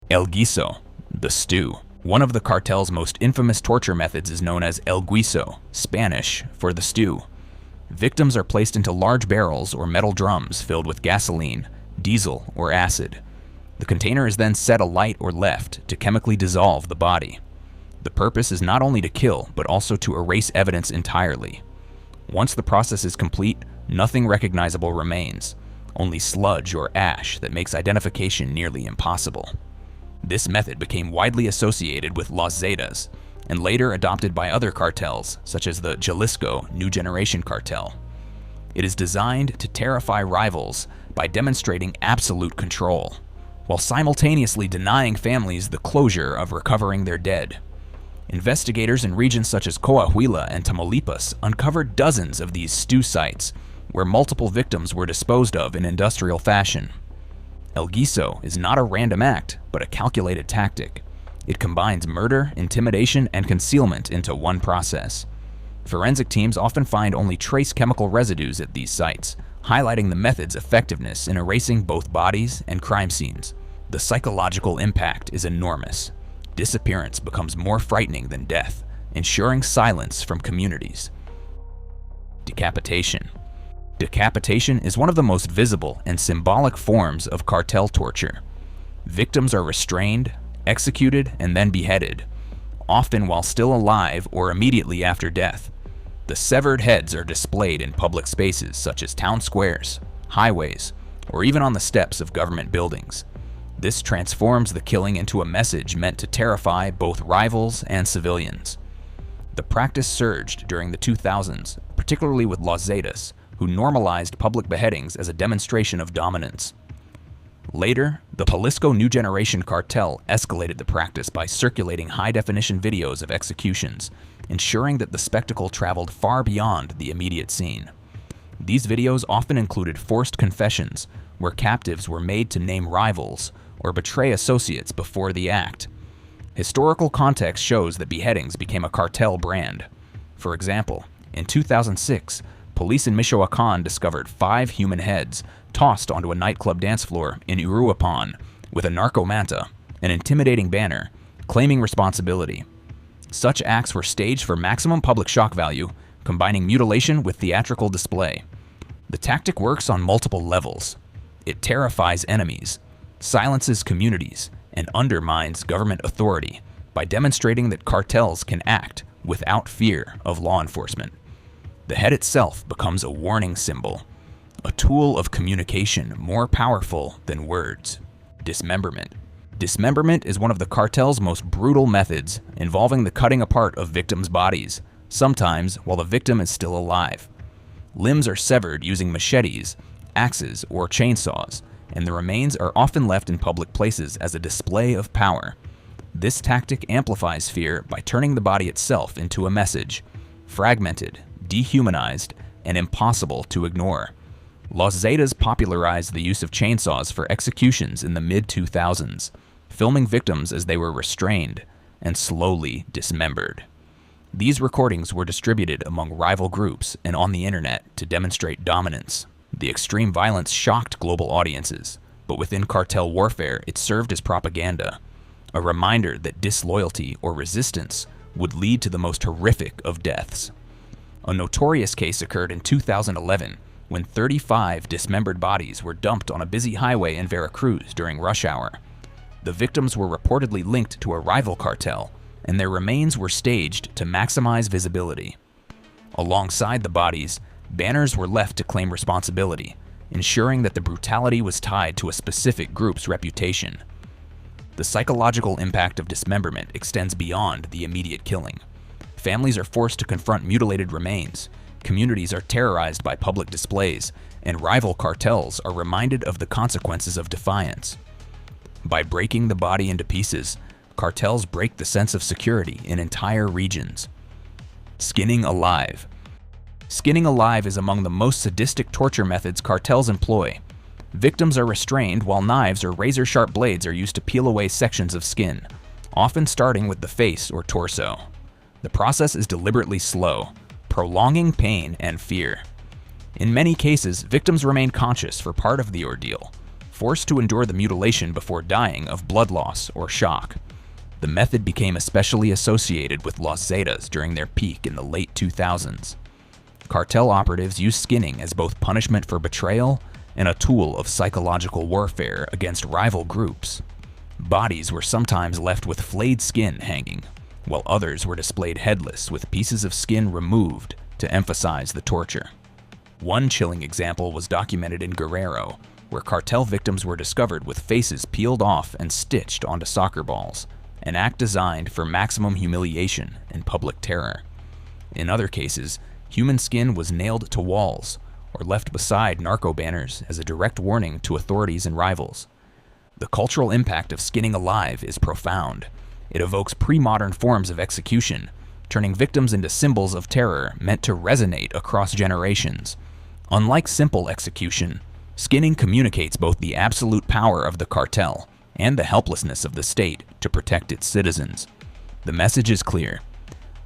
El guiso, the stew. One of the cartel's most infamous torture methods is known as el guiso, Spanish for the stew. Victims are placed into large barrels or metal drums filled with gasoline, diesel, or acid. The container is then set alight or left to chemically dissolve the body. The purpose is not only to kill, but also to erase evidence entirely. Once the process is complete, nothing recognizable remains, only sludge or ash that makes identification nearly impossible. This method became widely associated with Los Zetas, and later adopted by other cartels, such as the Jalisco New Generation Cartel. It is designed to terrify rivals by demonstrating absolute control, while simultaneously denying families the closure of recovering their dead. Investigators in regions such as Coahuila and Tamaulipas uncovered dozens of these stew sites, where multiple victims were disposed of in industrial fashion. El guiso is not a random act, but a calculated tactic. It combines murder, intimidation, and concealment into one process. Forensic teams often find only trace chemical residues at these sites, highlighting the method's effectiveness in erasing both bodies and crime scenes. The psychological impact is enormous. Disappearance becomes more frightening than death, ensuring silence from communities. Decapitation. Decapitation is one of the most visible and symbolic forms of cartel torture. Victims are restrained, executed, and then beheaded, often while still alive or immediately after death. The severed heads are displayed in public spaces such as town squares, highways, or even on the steps of government buildings. This transforms the killing into a message meant to terrify both rivals and civilians. The practice surged during the 2000s, particularly with Los Zetas, who normalized public beheadings as a demonstration of dominance. Later, the Jalisco New Generation Cartel escalated the practice by circulating high-definition videos of executions, ensuring that the spectacle traveled far beyond the immediate scene. These videos often included forced confessions, where captives were made to name rivals or betray associates before the act. Historical context shows that beheadings became a cartel brand. For example, in 2006, police in Michoacán discovered 5 human heads tossed onto a nightclub dance floor in Uruapan with a narcomanta, an intimidating banner, claiming responsibility. Such acts were staged for maximum public shock value, combining mutilation with theatrical display. The tactic works on multiple levels. It terrifies enemies, silences communities, and undermines government authority by demonstrating that cartels can act without fear of law enforcement. The head itself becomes a warning symbol, a tool of communication more powerful than words. Dismemberment. Dismemberment is one of the cartel's most brutal methods, involving the cutting apart of victims' bodies, sometimes while the victim is still alive. Limbs are severed using machetes, axes, or chainsaws, and the remains are often left in public places as a display of power. This tactic amplifies fear by turning the body itself into a message, fragmented, dehumanized, and impossible to ignore. Los Zetas popularized the use of chainsaws for executions in the mid-2000s, filming victims as they were restrained and slowly dismembered. These recordings were distributed among rival groups and on the internet to demonstrate dominance. The extreme violence shocked global audiences, but within cartel warfare, it served as propaganda, a reminder that disloyalty or resistance would lead to the most horrific of deaths. A notorious case occurred in 2011 when 35 dismembered bodies were dumped on a busy highway in Veracruz during rush hour. The victims were reportedly linked to a rival cartel, and their remains were staged to maximize visibility. Alongside the bodies, banners were left to claim responsibility, ensuring that the brutality was tied to a specific group's reputation. The psychological impact of dismemberment extends beyond the immediate killing. Families are forced to confront mutilated remains, communities are terrorized by public displays, and rival cartels are reminded of the consequences of defiance. By breaking the body into pieces, cartels break the sense of security in entire regions. Skinning alive. Skinning alive is among the most sadistic torture methods cartels employ. Victims are restrained while knives or razor-sharp blades are used to peel away sections of skin, often starting with the face or torso. The process is deliberately slow, prolonging pain and fear. In many cases, victims remain conscious for part of the ordeal, forced to endure the mutilation before dying of blood loss or shock. The method became especially associated with Los Zetas during their peak in the late 2000s. Cartel operatives used skinning as both punishment for betrayal and a tool of psychological warfare against rival groups. Bodies were sometimes left with flayed skin hanging, while others were displayed headless with pieces of skin removed to emphasize the torture. One chilling example was documented in Guerrero, where cartel victims were discovered with faces peeled off and stitched onto soccer balls, an act designed for maximum humiliation and public terror. In other cases, human skin was nailed to walls or left beside narco banners as a direct warning to authorities and rivals. The cultural impact of skinning alive is profound. It evokes pre-modern forms of execution, turning victims into symbols of terror meant to resonate across generations. Unlike simple execution, skinning communicates both the absolute power of the cartel and the helplessness of the state to protect its citizens. The message is clear.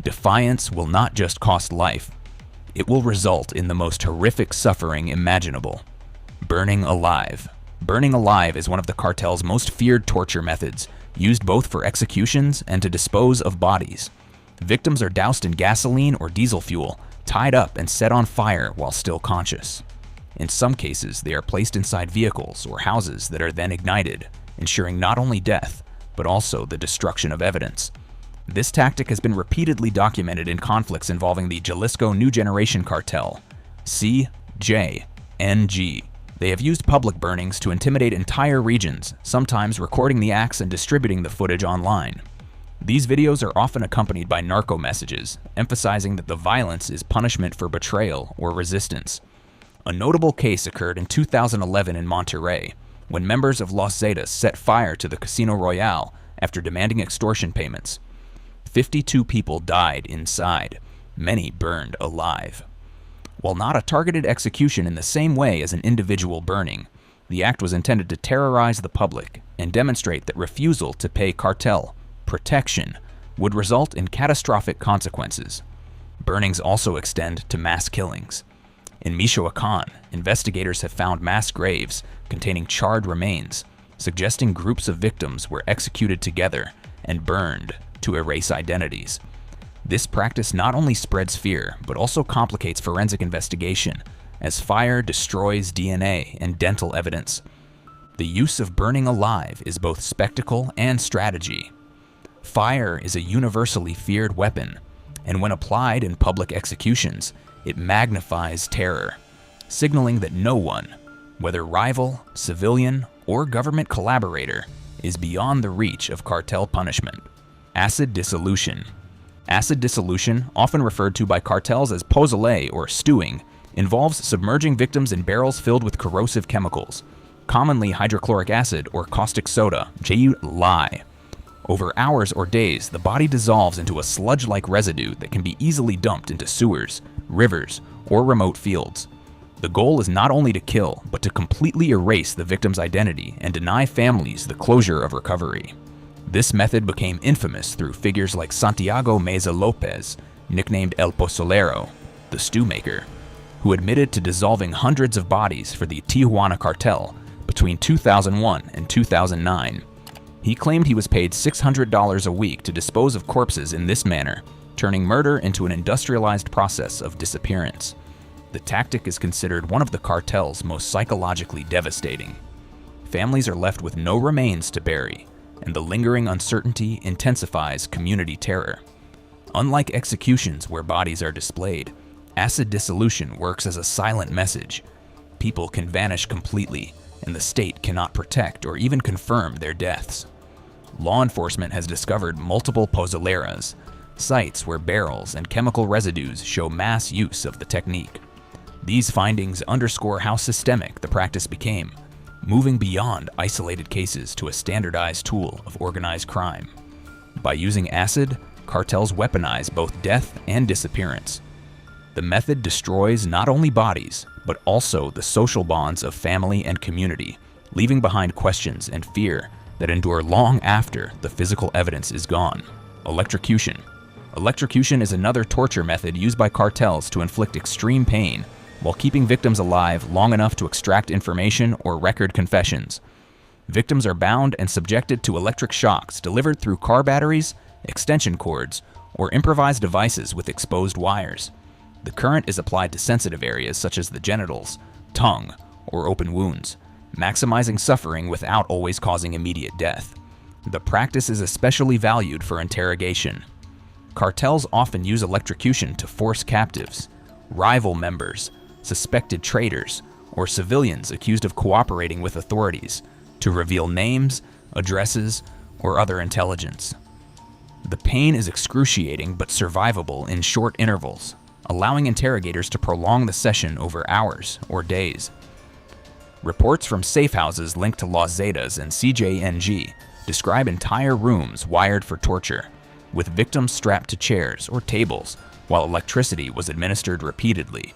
Defiance will not just cost life, it will result in the most horrific suffering imaginable. Burning alive. Burning alive is one of the cartel's most feared torture methods, used both for executions and to dispose of bodies. Victims are doused in gasoline or diesel fuel, tied up and set on fire while still conscious. In some cases, they are placed inside vehicles or houses that are then ignited, ensuring not only death, but also the destruction of evidence. This tactic has been repeatedly documented in conflicts involving the Jalisco New Generation Cartel, CJNG. They have used public burnings to intimidate entire regions, sometimes recording the acts and distributing the footage online. These videos are often accompanied by narco messages, emphasizing that the violence is punishment for betrayal or resistance. A notable case occurred in 2011 in Monterrey, when members of Los Zetas set fire to the Casino Royale after demanding extortion payments. 52 people died inside, many burned alive. While not a targeted execution in the same way as an individual burning, the act was intended to terrorize the public and demonstrate that refusal to pay cartel protection would result in catastrophic consequences. Burnings also extend to mass killings. In Michoacán, investigators have found mass graves containing charred remains, suggesting groups of victims were executed together and burned to erase identities. This practice not only spreads fear, but also complicates forensic investigation, as fire destroys DNA and dental evidence. The use of burning alive is both spectacle and strategy. Fire is a universally feared weapon, and when applied in public executions, it magnifies terror, signaling that no one, whether rival, civilian, or government collaborator, is beyond the reach of cartel punishment. Acid dissolution. Acid dissolution, often referred to by cartels as pozole or stewing, involves submerging victims in barrels filled with corrosive chemicals, commonly hydrochloric acid or caustic soda, lye. Over hours or days, the body dissolves into a sludge-like residue that can be easily dumped into sewers, rivers, or remote fields. The goal is not only to kill, but to completely erase the victim's identity and deny families the closure of recovery. This method became infamous through figures like Santiago Meza Lopez, nicknamed El Pozolero, the stew maker, who admitted to dissolving hundreds of bodies for the Tijuana cartel between 2001 and 2009. He claimed he was paid $600 a week to dispose of corpses in this manner, turning murder into an industrialized process of disappearance. The tactic is considered one of the cartel's most psychologically devastating. Families are left with no remains to bury, and the lingering uncertainty intensifies community terror. Unlike executions where bodies are displayed, acid dissolution works as a silent message. People can vanish completely, and the state cannot protect or even confirm their deaths. Law enforcement has discovered multiple pozoleras, sites where barrels and chemical residues show mass use of the technique. These findings underscore how systemic the practice became, moving beyond isolated cases to a standardized tool of organized crime. By using acid, cartels weaponize both death and disappearance. The method destroys not only bodies, but also the social bonds of family and community, leaving behind questions and fear that endure long after the physical evidence is gone. Electrocution. Electrocution is another torture method used by cartels to inflict extreme pain, while keeping victims alive long enough to extract information or record confessions. Victims are bound and subjected to electric shocks delivered through car batteries, extension cords, or improvised devices with exposed wires. The current is applied to sensitive areas such as the genitals, tongue, or open wounds, maximizing suffering without always causing immediate death. The practice is especially valued for interrogation. Cartels often use electrocution to force captives, rival members, suspected traitors, or civilians accused of cooperating with authorities to reveal names, addresses, or other intelligence. The pain is excruciating but survivable in short intervals, allowing interrogators to prolong the session over hours or days. Reports from safe houses linked to Los Zetas and CJNG describe entire rooms wired for torture, with victims strapped to chairs or tables while electricity was administered repeatedly.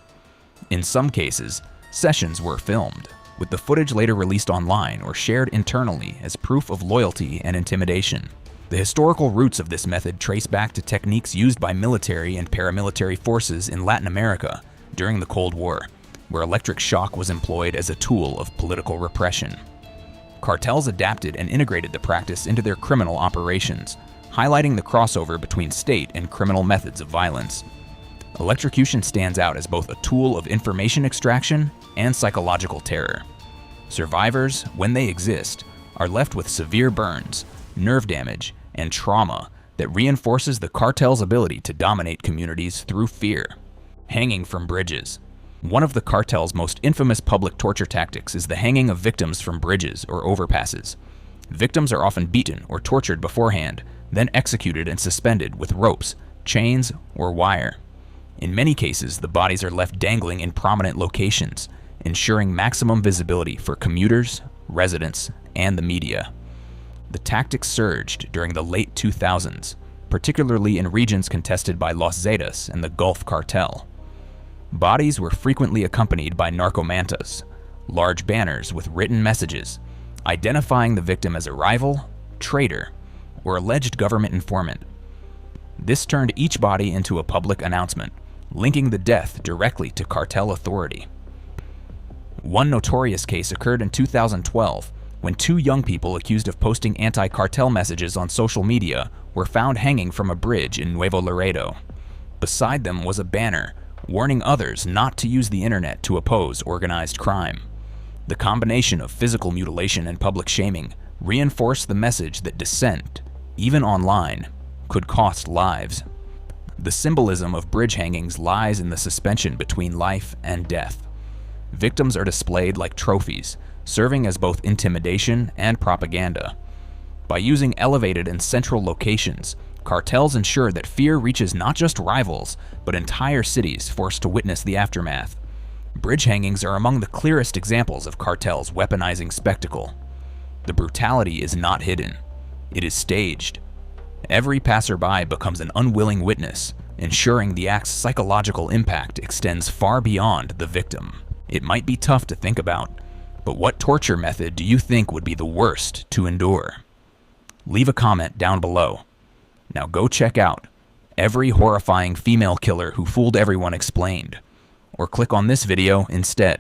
In some cases, sessions were filmed, with the footage later released online or shared internally as proof of loyalty and intimidation. The historical roots of this method trace back to techniques used by military and paramilitary forces in Latin America during the Cold War, where electric shock was employed as a tool of political repression. Cartels adapted and integrated the practice into their criminal operations, highlighting the crossover between state and criminal methods of violence. Electrocution stands out as both a tool of information extraction and psychological terror. Survivors, when they exist, are left with severe burns, nerve damage, and trauma that reinforces the cartel's ability to dominate communities through fear. Hanging from bridges. One of the cartel's most infamous public torture tactics is the hanging of victims from bridges or overpasses. Victims are often beaten or tortured beforehand, then executed and suspended with ropes, chains, or wire. In many cases, the bodies are left dangling in prominent locations, ensuring maximum visibility for commuters, residents, and the media. The tactic surged during the late 2000s, particularly in regions contested by Los Zetas and the Gulf Cartel. Bodies were frequently accompanied by narcomantas, large banners with written messages, identifying the victim as a rival, traitor, or alleged government informant. This turned each body into a public announcement, linking the death directly to cartel authority. One notorious case occurred in 2012 when two young people accused of posting anti-cartel messages on social media were found hanging from a bridge in Nuevo Laredo. Beside them was a banner warning others not to use the internet to oppose organized crime. The combination of physical mutilation and public shaming reinforced the message that dissent, even online, could cost lives. The symbolism of bridge hangings lies in the suspension between life and death. Victims are displayed like trophies, serving as both intimidation and propaganda. By using elevated and central locations, cartels ensure that fear reaches not just rivals, but entire cities forced to witness the aftermath. Bridge hangings are among the clearest examples of cartels weaponizing spectacle. The brutality is not hidden. It is staged. Every passerby becomes an unwilling witness, ensuring the act's psychological impact extends far beyond the victim. It might be tough to think about, but what torture method do you think would be the worst to endure? Leave a comment down below. Now go check out Every Horrifying Female Killer Who Fooled Everyone Explained, or click on this video instead.